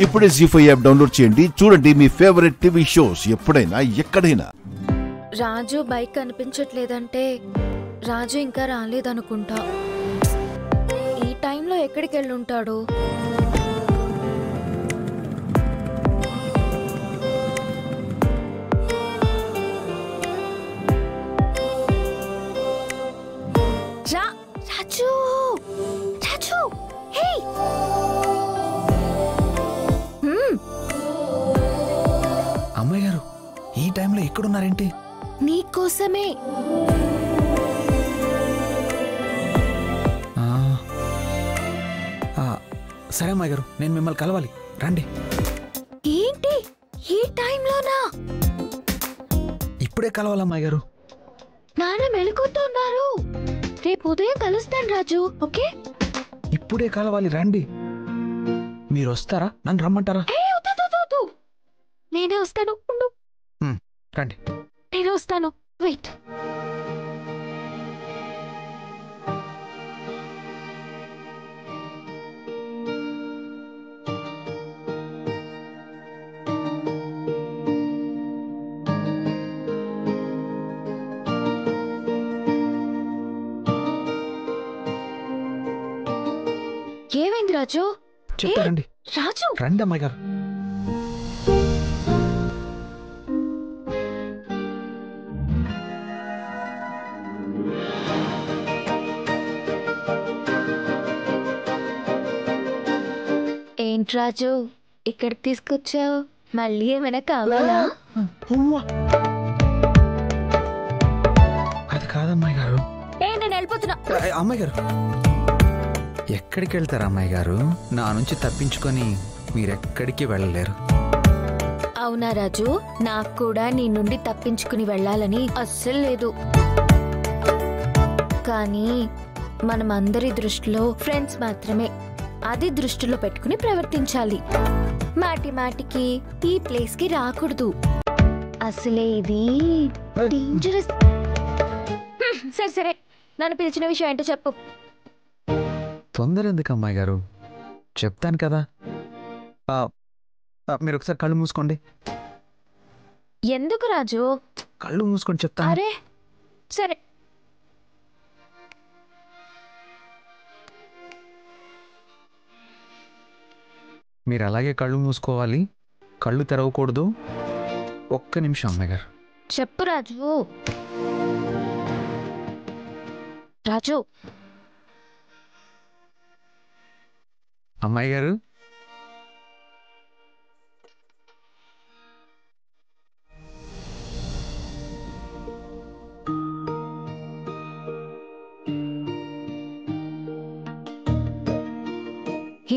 ఇప్పుడే జీ5 app download చేయండి. చూడండి మీ ఫేవరెట్ టీవీ షోస్ ఎప్పుడైనా ఎక్కడైనా. రాజు బైక్ కనిపించట్లేదంటే రాజు ఇంకా రాలేదనుకుంటా. ఈ టైంలో ఎక్కడికి వెళ్ళుంటాడు? రాజు రాజు హే అమ్మాయి గారు ఈ టైంలో ఎక్కడున్నారేంటి? నీకోసమే. సరే అమ్మాయి గారు, నేను మిమ్మల్ని కలవాలి, రండి. ఏంటి ఈ టైంలోనా? ఇప్పుడే కలవాలి అమ్మాయి గారు. నాన్న మెలుకుతున్నారు. రేపు ఉదయం కలుస్తాను రాజు, ఓకే? ఇప్పుడే కలవాలి, రండి. మీరు వస్తారా? నన్ను రమ్మంటారా? నేనే వస్తాను, రండి. నేను వస్తాను, వెయిట్. ఏమైంది రాజు? చెప్తారండి. రాజు రండి అమ్మాయి గారు. ఏంటి రాజు ఇక్కడికి తీసుకొచ్చావు? మళ్ళీ ఏమైనా కావాలా? అది కాదమ్మాయి గారు. నేను వెళ్ళిపోతున్నా. అమ్మాయి గారు ఎక్కడికి వెళ్తారు అమ్మాయి గారు? నా నుంచి తప్పించుకొని మీరెక్కడికి వెళ్ళలేరు. అవునా రాజు, నాకు కూడా నీ నుండి తప్పించుకుని వెళ్ళాలని అస్సలు లేదు. కానీ మనం అందరి దృష్టిలో ఫ్రెండ్స్ మాత్రమే. అది దృష్టిలో పెట్టుకుని ప్రవర్తించాలి. మాటి మాటికి ఈ ప్లేస్ కి రాకూడదు. అసలే ఇది డేంజరస్. సరే సరే, నన్ను పిలిచిన విషయం ఏంటో చెప్పు. తొందర ఎందుకు అమ్మాయి గారు, చెప్తాను కదా. మీరు ఒకసారి కళ్ళు మూసుకోండి. ఎందుకు రాజు? కళ్ళు మూసుకొని చెప్తాను. అరే సరే. మీరు అలాగే కళ్ళు మూసుకోవాలి, కళ్ళు తెరవకూడదు. ఒక్క నిమిషం అమ్మాయి గారు. చెప్పు రాజు. రాజు అమ్మాయి గారు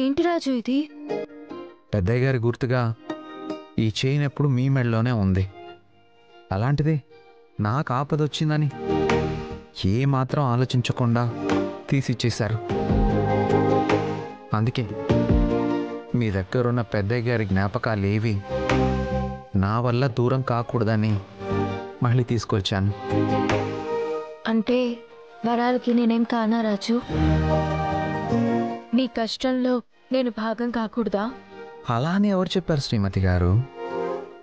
ఏంటి రాజు ఇది? పెద్దయ్య గారి గుర్తుగా ఈ చైన్ ఎప్పుడు మీ మెడలోనే ఉంది. అలాంటిది నాకు ఆపదొచ్చిందని ఏ మాత్రం ఆలోచించకుండా తీసిచ్చేశారు. అందుకే మీ దగ్గరున్న పెద్దయ్య గారి జ్ఞాపకాలు ఏవి నా వల్ల దూరం కాకూడదని మళ్ళీ తీసుకొచ్చాను. అంటే వరాలకి నేనేం కానా రాజు? నీ కష్టంలో నేను భాగం కాకూడదా? అలా అని ఎవరు చెప్పారు శ్రీమతి గారు?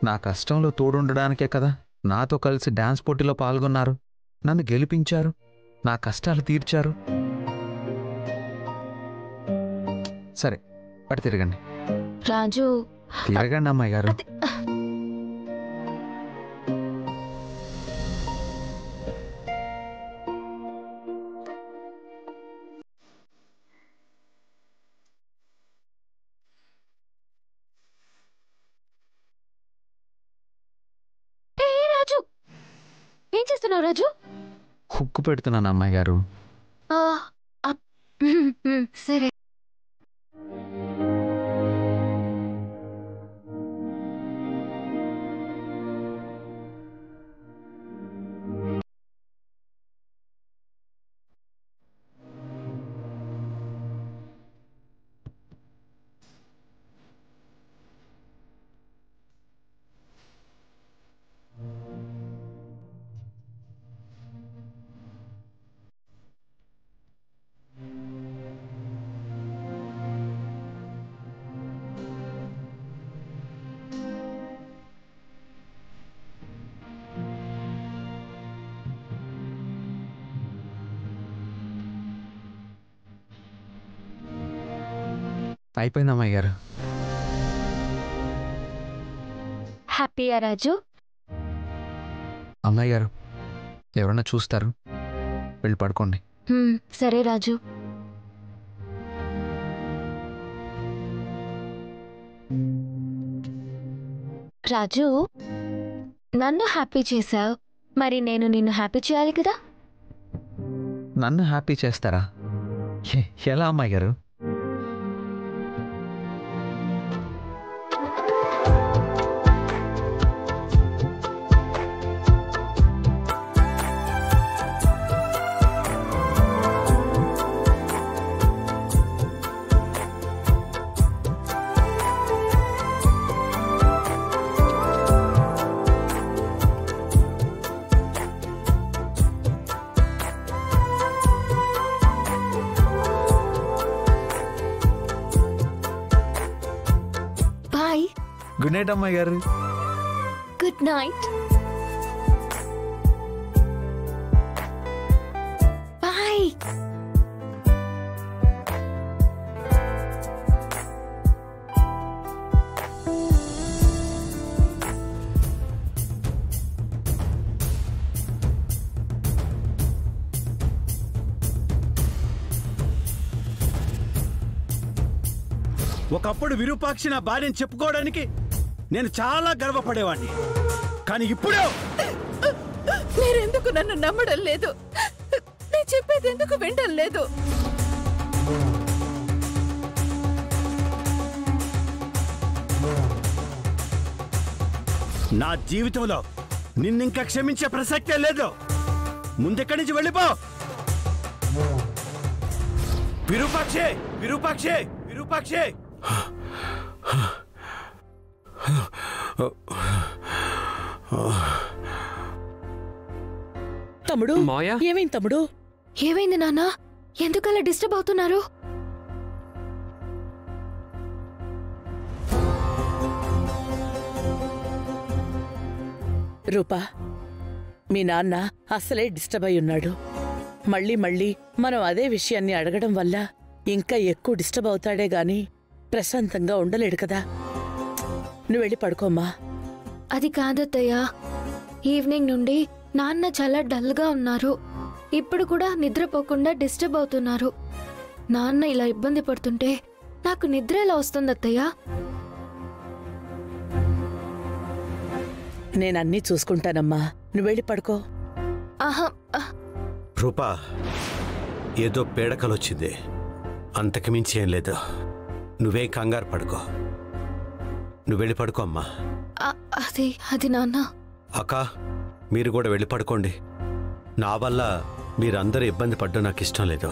నా కష్టంలో తోడుండడానికే కదా నాతో కలిసి డాన్స్ పోటీలో పాల్గొన్నారు, నన్ను గెలిపించారు, నా కష్టాలు తీర్చారు. సరే, అటు తిరగండి. రాజు తిరగండి అమ్మాయి గారు. రాజు ఏం చేస్తున్నావు రాజు? హుక్కు పెడుతున్నాను అమ్మాయి గారు. సరే. అయిపోయింది అమ్మాయి గారు. హ్యాపీయా రాజు? అమ్మాయి గారు ఎవరన్నా చూస్తారు, వెళ్ళి పడుకోండి. సరే రాజు. రాజు, నన్ను హ్యాపీ చేశావు, మరి నేను నిన్ను హ్యాపీ చేయాలి కదా? నన్ను హ్యాపీ చేస్తారా? ఎలా అమ్మాయి గారు? గుడ్ నైట్ అమ్మాయి గారు. Good night. బాయ్. ఒకప్పుడు విరూపాక్షి నా భార్యను చెప్పుకోవడానికి నేను చాలా గర్వపడేవాడిని, కానీ ఇప్పుడు మీరెందుకు నన్ను నమ్మడం లేదు? నేను చెప్పేది ఎందుకు వినడం లేదు? నా జీవితంలో నిన్నింకా క్షమించే ప్రసక్తే లేదు. ముందెక్కడి నుంచి వెళ్ళిపో. విరూపాక్షి, విరూపాక్షి, విరూపాక్షి. తమ్ముడు, ఏమైంది తమ్ముడు? ఏమైంది నాన్న? ఎందుకలా డిస్టర్బ్ అవుతున్నారు? రూపా, మీ నాన్న అసలే డిస్టర్బ్ అయి ఉన్నాడు. మళ్ళీ మళ్ళీ మనం అదే విషయాన్ని అడగడం వల్ల ఇంకా ఎక్కువ డిస్టర్బ్ అవుతాడే గాని ప్రశాంతంగా ఉండలేడు కదా. నువ్వు వెళ్ళి పడుకోమ్మా. అది కాదత్తయ్యా, ఈవినింగ్ నుండి నాన్న చాలా డల్గా ఉన్నారు. ఇప్పుడు కూడా నిద్రపోకుండా డిస్టర్బ్ అవుతున్నారు. నాన్న ఇలా ఇబ్బంది పడుతుంటే నాకు నిద్ర ఎలా వస్తుంది అత్తయ్యా? నేనన్నీ చూసుకుంటానమ్మా, నువ్వు వెళ్ళి పడుకో. ఆహా. రూపా, ఏదో పేడకలొచ్చింది, అంతకు మించి ఏం లేదు. నువ్వే కంగారు పడుకో. నువ్వు వెళ్ళి పడుకో అమ్మా. అది నాన్న. అక్క, మీరు కూడా వెళ్ళి పడుకోండి. నా వల్ల మీరందరూ ఇబ్బంది పడ్డం నాకు ఇష్టం లేదు.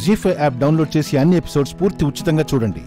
జీ5 యాప్ డౌన్లోడ్ చేసి అన్ని ఎపిసోడ్స్ పూర్తి ఉచితంగా చూడండి.